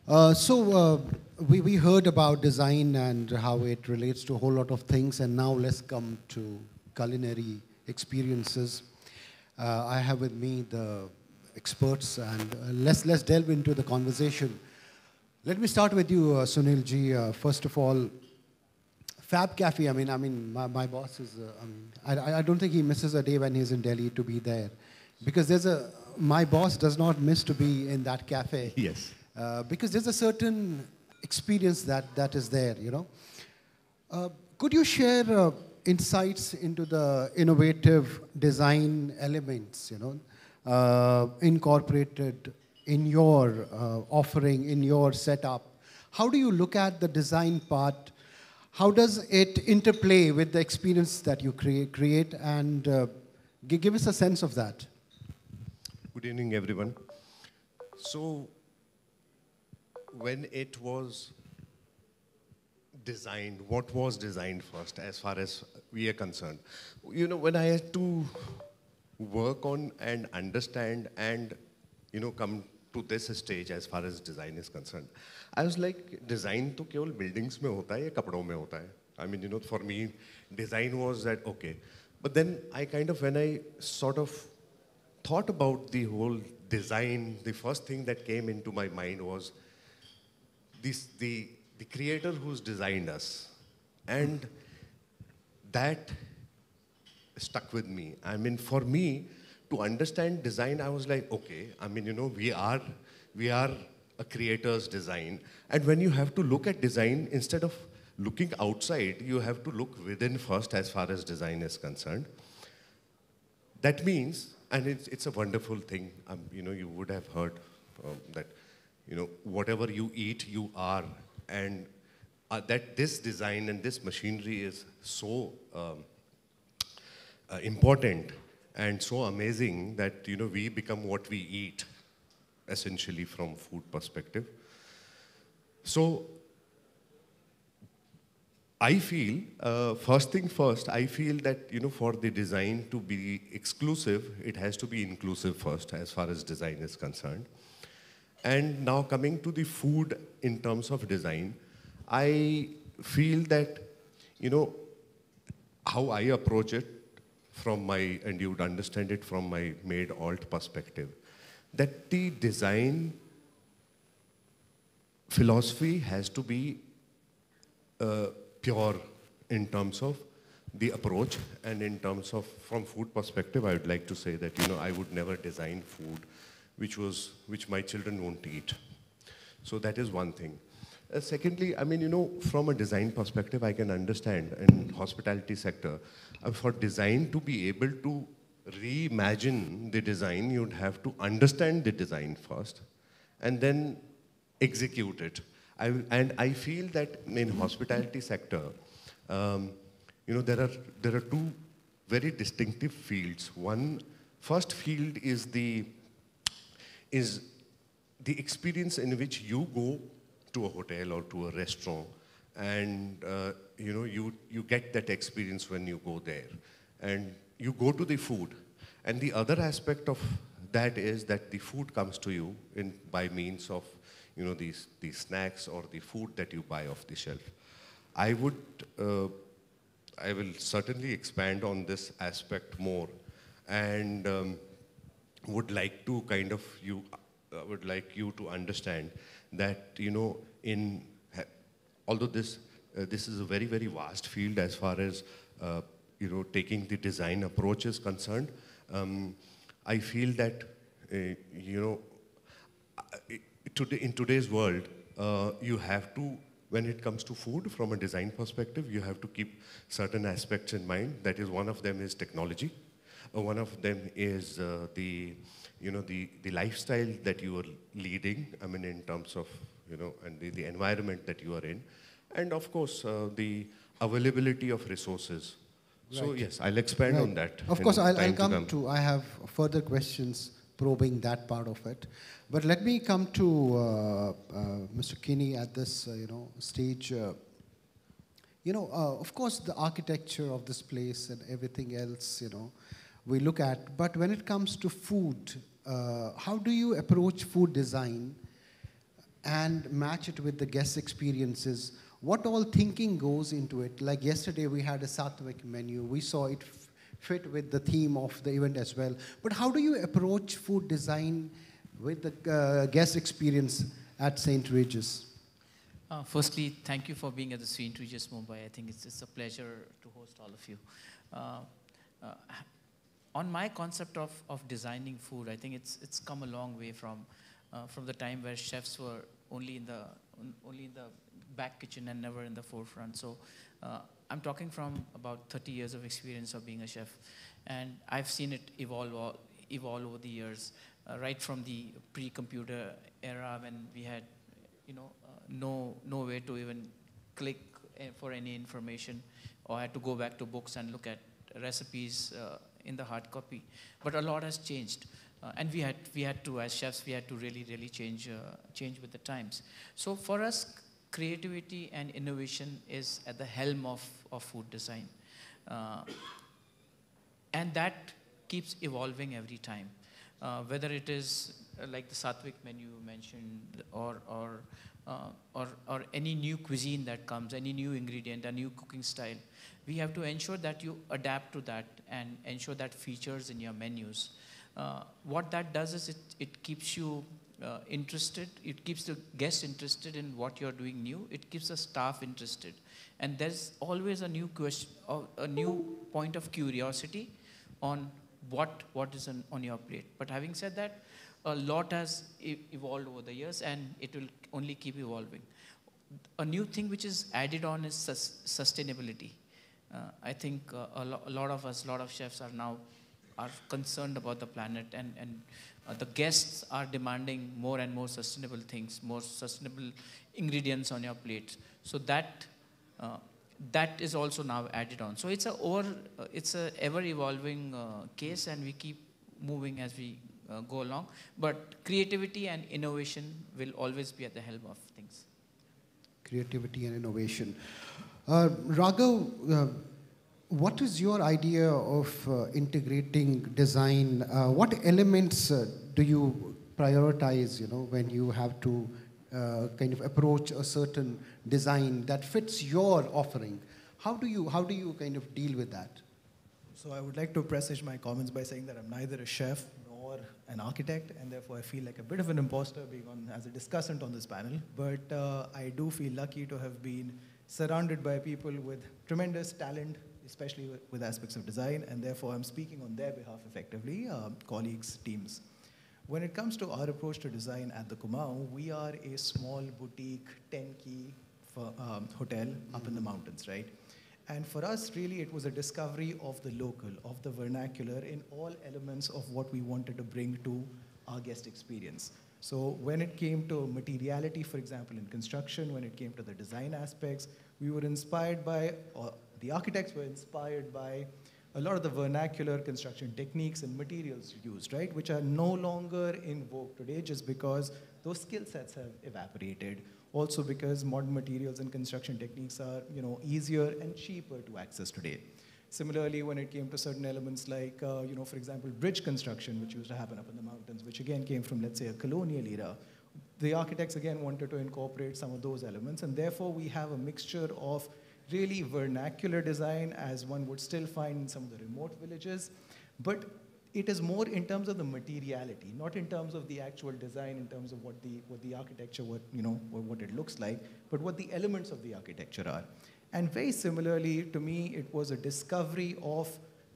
We heard about design and how it relates to a whole lot of things, and now let's come to culinary experiences. I have with me the experts, and let's delve into the conversation. Let me start with you, Sunil ji. First of all, Fab Cafe. My boss is. I don't think he misses a day when he's in Delhi to be there, because my boss does not miss to be in that cafe. Yes. Because there's a certain experience that is there, you know. Could you share insights into the innovative design elements, you know, incorporated in your offering, in your setup? How do you look at the design part? How does it interplay with the experience that you create and give us a sense of that? Good evening, everyone. So, when it was designed, what was designed first as far as we are concerned? You know, when I had to work on and understand and, you know, come to this stage as far as design is concerned, I was like, design to केवल buildings में होता है या कपड़ों में होता है? I mean, you know, for me, design was that, okay. But then I kind of, when I sort of thought about the whole design, the first thing that came into my mind was the creator who's designed us. And that stuck with me. I mean, for me, to understand design, I was like, okay, I mean, you know, we are a creator's design. And when you have to look at design, instead of looking outside, you have to look within first as far as design is concerned. That means, and it's a wonderful thing, you know, you would have heard that, you know, whatever you eat, you are. And that this design and this machinery is so important and so amazing that, you know, we become what we eat, essentially from food perspective. So I feel, first thing first, I feel that, you know, for the design to be exclusive, it has to be inclusive first as far as design is concerned. And now coming to the food in terms of design, I feel that, you know, how I approach it from my, and you would understand it from my made alt perspective, that the design philosophy has to be pure in terms of the approach, and in terms of, from food perspective, I would like to say that, you know, I would never design food which my children won't eat. So that is one thing. Secondly, I mean, you know, from a design perspective, I can understand in hospitality sector, for design to be able to reimagine the design, you'd have to understand the design first and then execute it. And I feel that in hospitality sector, you know, there are two very distinctive fields. First field is the experience in which you go to a hotel or to a restaurant, and you know, you get that experience when you go there, and you go to the food. And the other aspect of that is that the food comes to you by means of, you know, these snacks or the food that you buy off the shelf. I will certainly expand on this aspect more, and would like to kind of would like you to understand that, you know, although this is a very, very vast field as far as you know, taking the design approach is concerned, I feel that you know, in today's world, you have to, when it comes to food, from a design perspective, you have to keep certain aspects in mind. That is, one of them is technology. One of them is the lifestyle that you are leading, I mean, in terms of, you know, and the environment that you are in. And of course, the availability of resources. Right. So yes, I'll expand on that. Of course, I'll come to, I have further questions probing that part of it. But let me come to Mr. Kinney at this, you know, stage. You know, of course, the architecture of this place and everything else, you know, we look at. But when it comes to food, how do you approach food design and match it with the guest experiences, what all thinking goes into it? Like yesterday we had a Sattvic menu. We saw it fit with the theme of the event as well. But how do you approach food design with the guest experience at St. Regis? Firstly, thank you for being at the St. Regis Mumbai. I think it's a pleasure to host all of you. Uh, uh, on my concept of designing food, I think it's come a long way from the time where chefs were only in the back kitchen and never in the forefront. So I'm talking from about 30 years of experience of being a chef, and I've seen it evolve over the years, right from the pre-computer era when we had, no way to even click for any information, or had to go back to books and look at recipes in the hard copy. But a lot has changed. And we had to, as chefs, we had to really change with the times. So for us, creativity and innovation is at the helm of food design. And that keeps evolving every time. Whether it is like the Sattvic menu you mentioned, or any new cuisine that comes, any new ingredient, a new cooking style, we have to ensure that you adapt to that and ensure that features in your menus. What that does is it keeps you interested. It keeps the guest interested in what you're doing new. It keeps the staff interested. And there's always a new question, a new point of curiosity on what is on your plate. But having said that, a lot has evolved over the years, and it will only keep evolving. A new thing which is added on is sustainability. I think a lot of us, a lot of chefs are concerned about the planet, and the guests are demanding more and more sustainable things, more sustainable ingredients on your plate. So that is also now added on. So it's a ever evolving case, and we keep moving as we go along. But creativity and innovation will always be at the helm of things. Creativity and innovation. Raghav, what is your idea of integrating design? What elements do you prioritize, when you have to kind of approach a certain design that fits your offering? How do you kind of deal with that? So I would like to preface my comments by saying that I'm neither a chef nor an architect, and therefore I feel like a bit of an imposter being on as a discussant on this panel. But I do feel lucky to have been surrounded by people with tremendous talent, especially with aspects of design, and therefore I'm speaking on their behalf effectively, colleagues, teams. When it comes to our approach to design at the Kumaon, we are a small boutique 10-key hotel up in the mountains, right? And for us, really, it was a discovery of the local, of the vernacular in all elements of what we wanted to bring to our guest experience. So when it came to materiality, for example, in construction, when it came to the design aspects, we were inspired by, or the architects were inspired by a lot of the vernacular construction techniques and materials used, right, which are no longer in vogue today just because those skill sets have evaporated. Also because modern materials and construction techniques are, easier and cheaper to access today. Similarly, when it came to certain elements like, for example, bridge construction, which used to happen up in the mountains, which again came from, let's say, a colonial era, the architects again wanted to incorporate some of those elements, and therefore we have a mixture of really vernacular design, as one would still find in some of the remote villages, but it is more in terms of the materiality, not in terms of the actual design, in terms of what the architecture, what it looks like, but what the elements of the architecture are. And very similarly, to me, it was a discovery of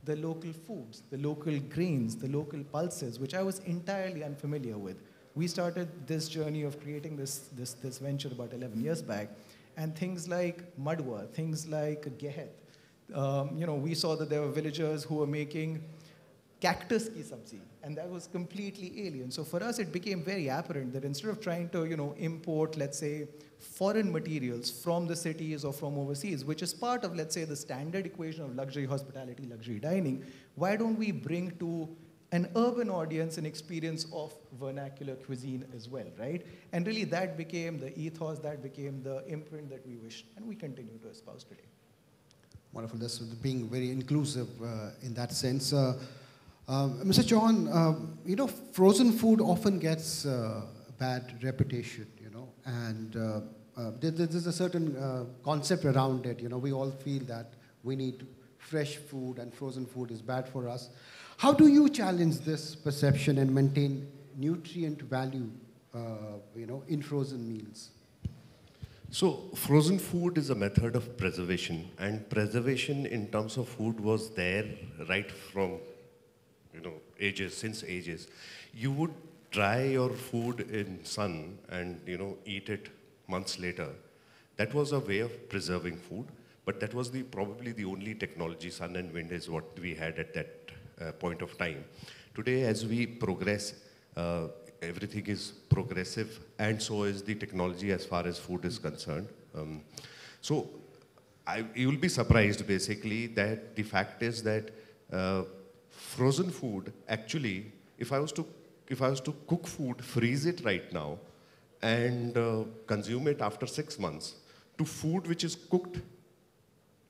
the local foods, the local grains, the local pulses, which I was entirely unfamiliar with. We started this journey of creating this venture about 11 years back, and things like madwa, things like gehet. We saw that there were villagers who were making cactus ki sabzi, and that was completely alien. So for us, it became very apparent that instead of trying to, import, let's say, foreign materials from the cities or from overseas, which is part of, let's say, the standard equation of luxury hospitality, luxury dining, why don't we bring to an urban audience an experience of vernacular cuisine as well, right? And really that became the ethos, that became the imprint that we wished, and we continue to espouse today. Wonderful. That's being very inclusive in that sense. Mr. Chauhan, frozen food often gets bad reputation, and there's a certain concept around it. You know, we all feel that we need fresh food and frozen food is bad for us. How do you challenge this perception and maintain nutrient value, in frozen meals? So frozen food is a method of preservation, and preservation in terms of food was there right from, ages, since ages. You would dry your food in sun and, eat it months later. That was a way of preserving food, but that was probably the only technology. Sun and wind is what we had at that point of time. Today, as we progress, everything is progressive, and so is the technology as far as food is concerned. So you will be surprised, basically, that the fact is that frozen food, actually, if I was to cook food, freeze it right now, and consume it after 6 months, to food which is cooked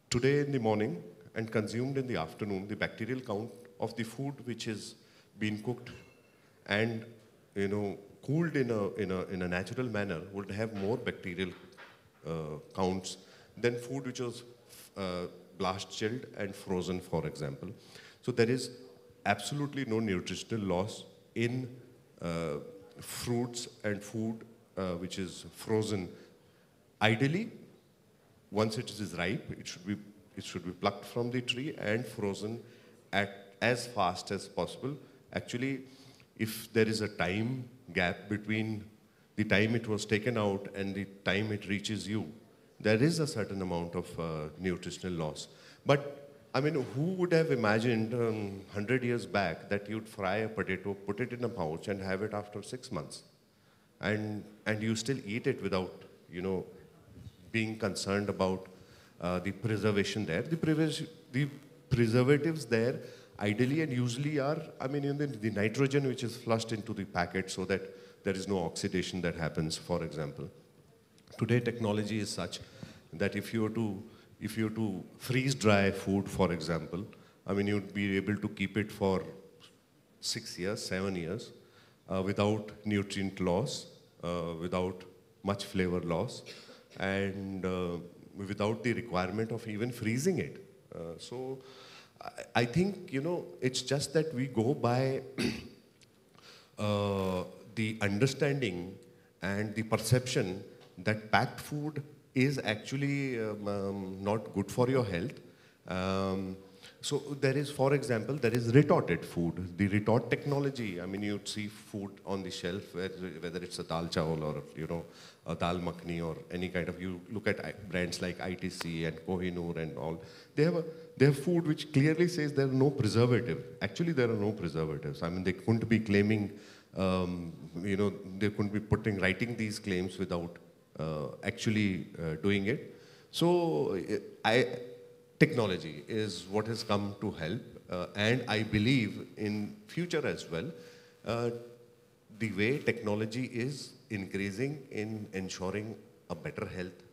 today in the morning and consumed in the afternoon, the bacterial count of the food which is being cooked and cooled in a natural manner would have more bacterial counts than food which was blast chilled and frozen, for example. So there is absolutely no nutritional loss in fruits and food which is frozen. Ideally, once it is ripe, it should be plucked from the tree and frozen as fast as possible. Actually, if there is a time gap between the time it was taken out and the time it reaches you, there is a certain amount of nutritional loss. But I mean, who would have imagined 100 years back that you'd fry a potato, put it in a pouch, and have it after 6 months, and you still eat it without, being concerned about the preservation there. The preservatives there ideally and usually are, the nitrogen which is flushed into the packet so that there is no oxidation that happens, for example. Today, technology is such that if you were to freeze dry food, for example, you'd be able to keep it for 6 years, 7 years, without nutrient loss, without much flavor loss, and without the requirement of even freezing it. So I think, it's just that we go by the understanding and the perception that packed food is actually not good for your health. So there is, for example, there is retorted food. The retort technology, you'd see food on the shelf, whether it's a dal chawal or, a dal makhni or any kind of, you look at brands like ITC and Kohinoor and all, they have food which clearly says there are no preservative. Actually, there are no preservatives. They couldn't be claiming, they couldn't be writing these claims without actually doing it. So technology is what has come to help, and I believe in future as well, the way technology is increasing in ensuring a better health,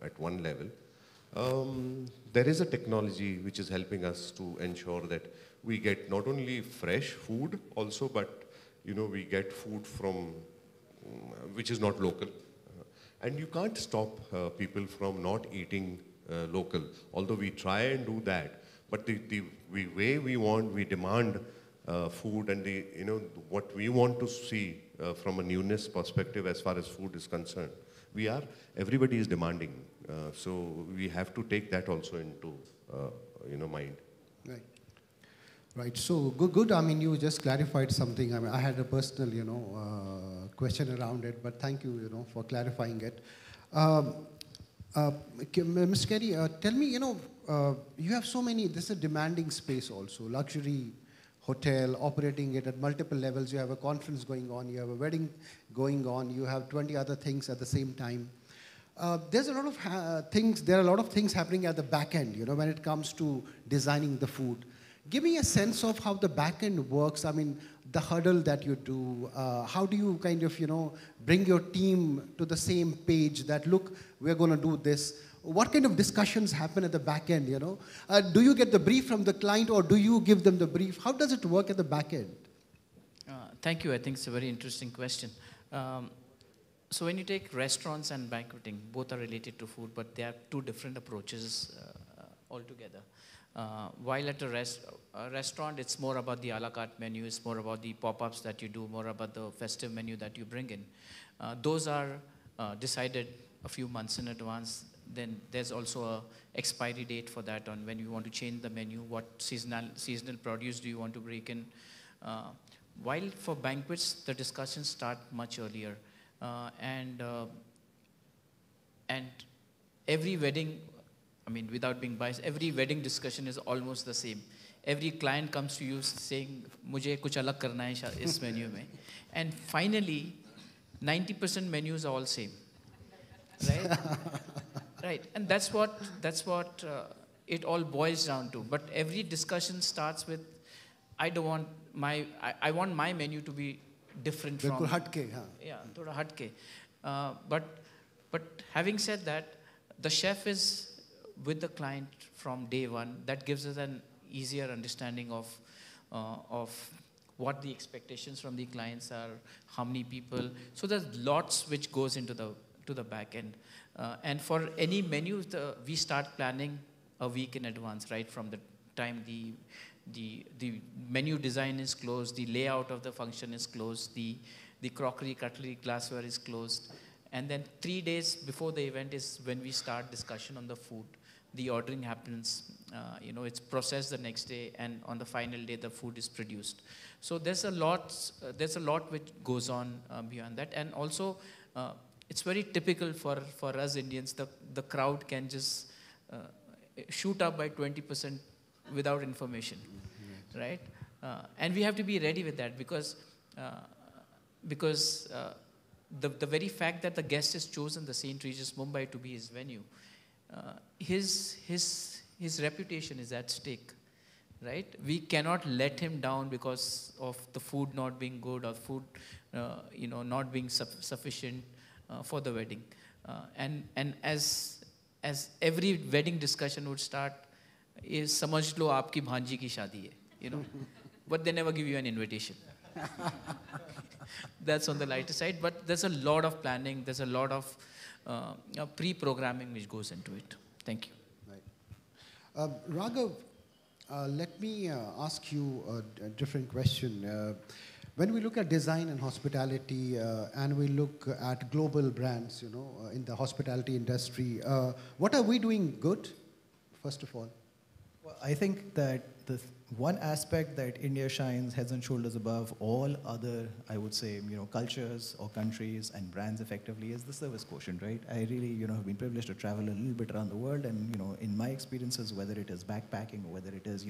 at one level. There is a technology which is helping us to ensure that we get not only fresh food also, but we get food from which is not local. And you can't stop people from not eating local, although we try and do that. But the way we demand food and what we want to see from a newness perspective as far as food is concerned, everybody is demanding. So we have to take that also into mind. Right. Right. So good. You just clarified something. I had a personal, question around it, but thank you, for clarifying it. Ms. Kerry, tell me, you have so many. This is a demanding space also. Luxury hotel, operating it at multiple levels. You have a conference going on. You have a wedding going on. You have 20 other things at the same time. There's a lot of things. There are a lot of things happening at the back end. When it comes to designing the food. Give me a sense of how the back end works. The hurdle that you do. How do you kind of, bring your team to the same page that, look, we're going to do this. What kind of discussions happen at the back end, Do you get the brief from the client or do you give them the brief? How does it work at the back end? Thank you. I think it's a very interesting question. So when you take restaurants and banqueting, both are related to food, but they are two different approaches altogether. While at a restaurant, it's more about the a la carte menu, it's more about the pop-ups that you do, more about the festive menu that you bring in. Those are decided a few months in advance. Then there's also a expiry date for that on when you want to change the menu, what seasonal produce do you want to bring in. While for banquets, the discussions start much earlier. And every wedding, I mean, without being biased, every wedding discussion is almost the same. Every client comes to you saying, "Mujhe kuch alag karna hai is menu mein." And finally, 90% menus are all same, right? Right, and that's what it all boils down to. But every discussion starts with, I want my menu to be different from. बिल्कुल हटके, हाँ. Yeah, thoda hatke. But having said that, the chef is with the client from day one. That gives us an easier understanding of what the expectations from the clients are, how many people. So there's lots which goes into the back end. And for any menu, we start planning a week in advance, right from the time the menu design is closed, the layout of the function is closed, the crockery, cutlery, glassware is closed. And then 3 days before the event is when we start discussion on the food. The ordering happens, it's processed the next day, and on the final day, the food is produced. So there's a lot which goes on beyond that. And also, it's very typical for us Indians, the crowd can just shoot up by 20% without information, right? And we have to be ready with that because the very fact that the guest has chosen the St. Regis Mumbai to be his venue, his reputation is at stake, right? We cannot let him down because of the food not being good or food, not being sufficient for the wedding. And as every wedding discussion would start, is समझ लो आपकी भांजी की शादी है, but they never give you an invitation. That's on the lighter side, but there's a lot of planning, there's a lot of pre-programming which goes into it. Thank you. Right. Raghav, let me ask you a different question. When we look at design and hospitality, and we look at global brands, in the hospitality industry, what are we doing good, first of all? Well, I think that the one aspect that India shines heads and shoulders above all other, I would say, cultures or countries and brands effectively is the service quotient, right? I really, have been privileged to travel a little bit around the world, and, in my experiences, whether it is backpacking or whether it is,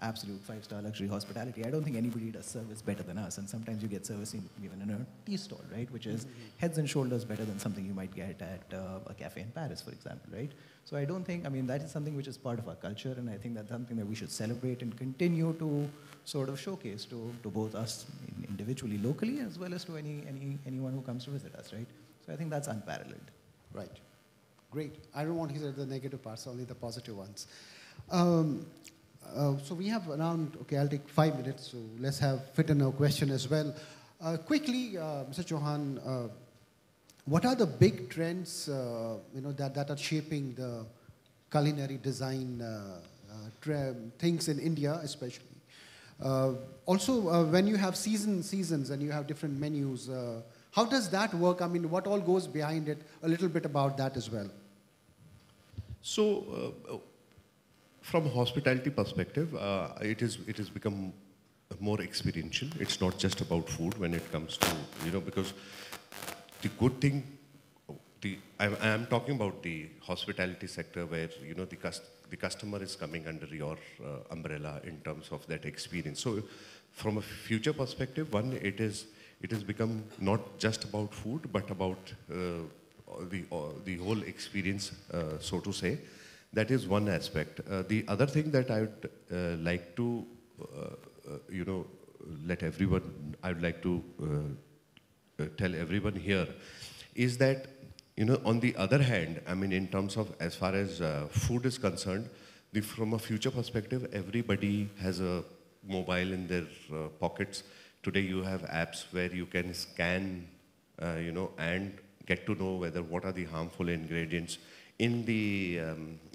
absolute 5-star luxury hospitality, I don't think anybody does service better than us. And sometimes you get service even in a tea stall, right? Which is heads and shoulders better than something you might get at a cafe in Paris, for example, right? So I don't think, that is something which is part of our culture, and I think that's something that we should celebrate and continue to sort of showcase to both us individually, locally, as well as to anyone who comes to visit us, right? So I think that's unparalleled. Right. Great. I don't want to hear the negative parts, only the positive ones. So we have around, I'll take 5 minutes, so let's fit in a question as well. Quickly, Mr. Chauhan, what are the big trends, that are shaping the culinary design things in India, especially? Also, when you have seasons and you have different menus, how does that work? What all goes behind it? A little bit about that as well. So, from a hospitality perspective, it has become more experiential. It's not just about food when it comes to, because the good thing, I am talking about the hospitality sector where, the customer is coming under your umbrella in terms of that experience. So from a future perspective, one, it has become not just about food, but about the whole experience, so to say. That is one aspect. The other thing that I would like to, let everyone, I would like to tell everyone here is that, on the other hand, in terms of as far as food is concerned, from a future perspective, everybody has a mobile in their pockets. Today you have apps where you can scan, and get to know whether what are the harmful ingredients in the,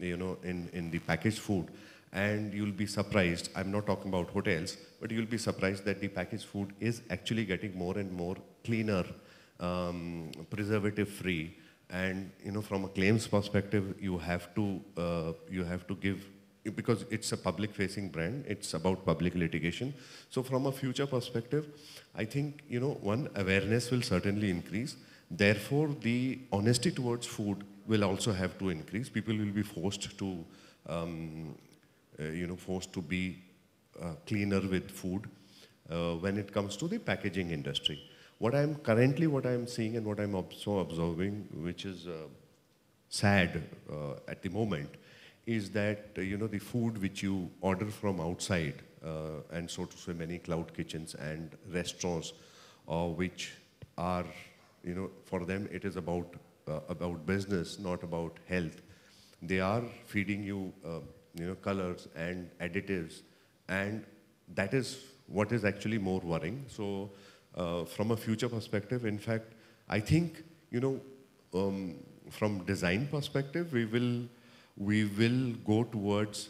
in the packaged food. And you'll be surprised, I'm not talking about hotels, but you'll be surprised that the packaged food is actually getting more and more cleaner, preservative free. And from a claims perspective, you have to give, because it's a public facing brand, it's about public litigation. So from a future perspective, I think, one, awareness will certainly increase. Therefore, the honesty towards food will also have to increase. People will be forced to, be cleaner with food when it comes to the packaging industry. What I'm seeing and what I'm also observing, which is sad at the moment, is that the food which you order from outside, and so to say many cloud kitchens and restaurants, which are, for them it is about business, not about health. They are feeding you, colors and additives, and that is what is actually more worrying. So, from a future perspective, in fact, I think, from design perspective, we will go towards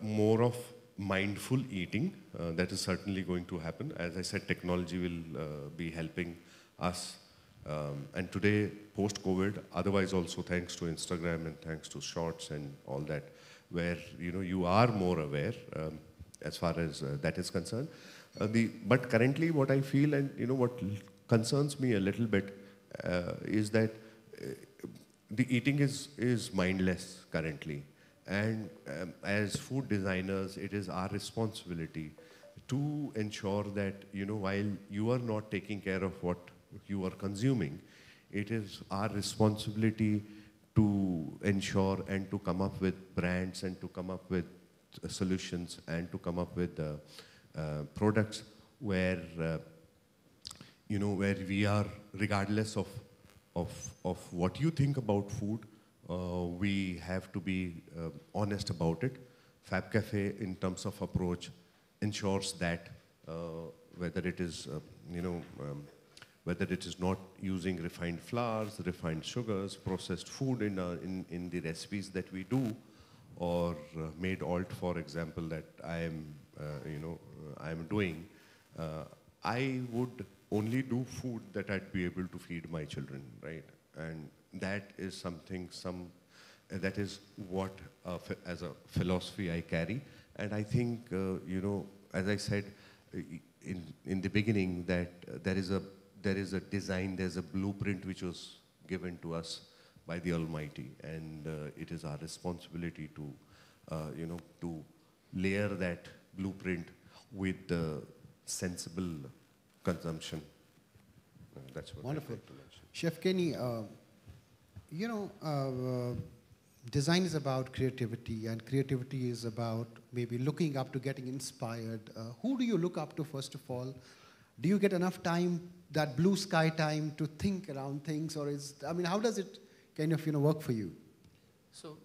more of mindful eating. That is certainly going to happen. As I said, technology will be helping us. And today, post-COVID, otherwise also thanks to Instagram and thanks to Shorts and all that, where you are more aware as far as that is concerned. But currently, what I feel and what concerns me a little bit is that the eating is mindless currently, and as food designers, it is our responsibility to ensure that while you are not taking care of what you are consuming, it is our responsibility to ensure and to come up with brands and to come up with solutions and to come up with products where where we are, regardless of what you think about food, we have to be honest about it. Fab Cafe, in terms of approach, ensures that whether it is whether it is not using refined flours, refined sugars, processed food in the recipes that we do, or made alt, for example, that I am doing, I would only do food that I'd be able to feed my children, right? And that is something, that is what, as a philosophy I carry. And I think, as I said in the beginning, that there is a design, there's a blueprint which was given to us by the Almighty, and it is our responsibility to, to layer that blueprint with the sensible consumption. That's what Wonderful. I'd like to mention. Chef Kenny, design is about creativity, and creativity is about maybe looking up to getting inspired. Who do you look up to, first of all? Do you get enough time, that blue sky time, to think around things, or how does it kind of work for you? So,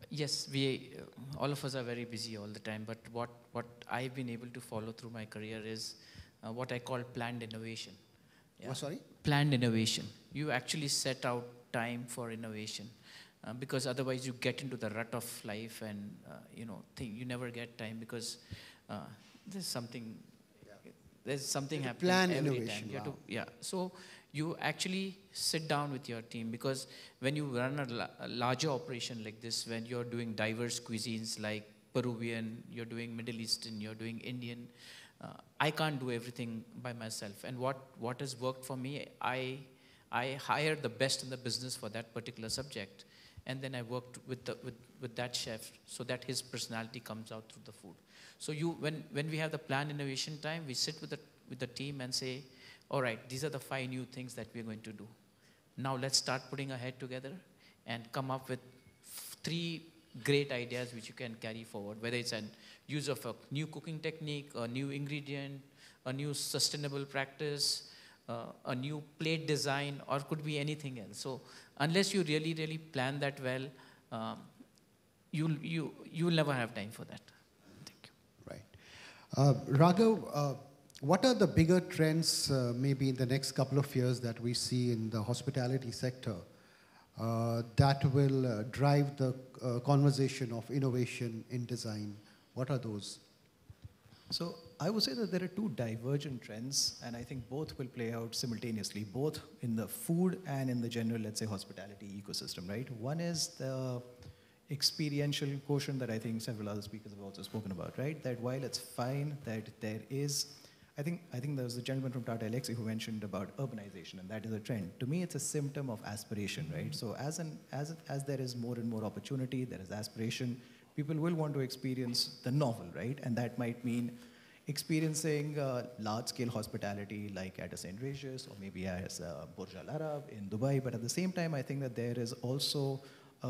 yes, we all of us are very busy all the time, but what I've been able to follow through my career is what I call planned innovation. Yeah? Oh, sorry? Planned innovation. You actually set out time for innovation, because otherwise you get into the rut of life, and you never get time, because there's something happening planned every innovation. time. Wow. So you actually sit down with your team, because when you run a larger operation like this, when you're doing diverse cuisines like Peruvian, you're doing Middle Eastern, you're doing Indian, I can't do everything by myself. And what has worked for me, I hire the best in the business for that particular subject, and then I worked with that chef so that his personality comes out through the food. So when we have the planned innovation time, we sit with the team and say, all right, these are the 5 new things that we're going to do. Now let's start putting our head together and come up with 3 great ideas which you can carry forward, whether it's a use of a new cooking technique, a new ingredient, a new sustainable practice, a new plate design, or could be anything else. So unless you really, really plan that well, you'll never have time for that. Thank you. Right. Raghav, what are the bigger trends maybe in the next couple of years that we see in the hospitality sector that will drive the conversation of innovation in design? What are those? So I would say that there are two divergent trends, and I think both will play out simultaneously, both in the food and in the general, let's say, hospitality ecosystem, right? One is the experiential quotient that I think several other speakers have also spoken about, right? That while it's fine that there is, I think there was a gentleman from Tata Elxsi who mentioned about urbanization, and that is a trend. To me, it's a symptom of aspiration, right? So as there is more and more opportunity, there is aspiration, people will want to experience the novel, right? And that might mean experiencing large-scale hospitality like at a St. Regis or maybe as Burj Al Arab in Dubai. But at the same time, I think that there is also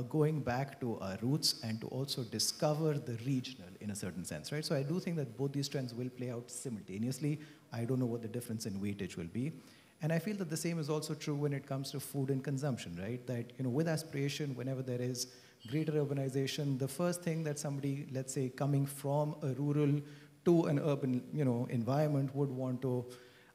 going back to our roots and to also discover the regional in a certain sense, right? So I do think that both these trends will play out simultaneously. I don't know what the difference in weightage will be. And I feel that the same is also true when it comes to food and consumption, right? That, with aspiration, whenever there is greater urbanization, the first thing that somebody, let's say, coming from a rural to an urban, environment would want to,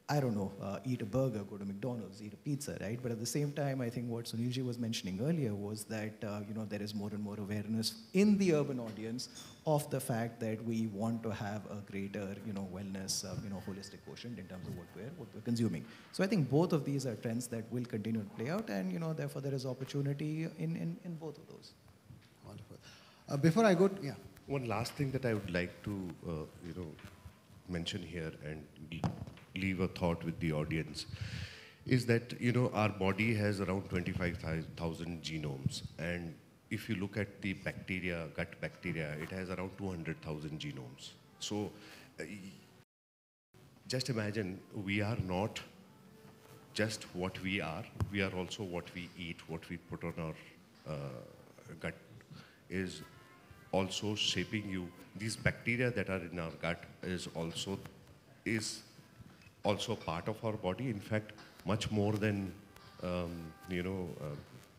I don't know, eat a burger, go to McDonald's, eat a pizza, right? But at the same time, I think what Sunilji was mentioning earlier was that, there is more and more awareness in the urban audience of the fact that we want to have a greater, wellness, holistic quotient in terms of what we're consuming. So I think both of these are trends that will continue to play out, and, therefore there is opportunity in both of those. Wonderful. Before I go, yeah. One last thing that I would like to, mention here and leave a thought with the audience is that, our body has around 25,000 genomes. And if you look at the bacteria, gut bacteria, it has around 200,000 genomes. So just imagine we are not just what we are also what we eat, what we put on our gut is also shaping you. These bacteria that are in our gut is also part of our body. In fact, much more than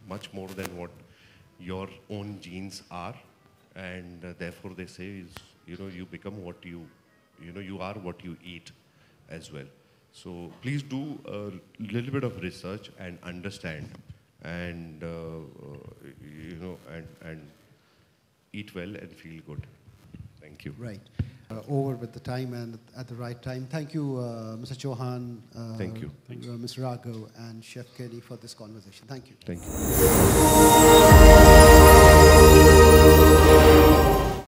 much more than what your own genes are, and therefore they say is you become what you are what you eat as well. So please do a little bit of research and understand, and and eat well and feel good. Thank you. Right. Over with the time and at the right time. Thank you, Mr. Chauhan. Thank you. Mr. Raghav and Chef Kenny for this conversation. Thank you. Thank you.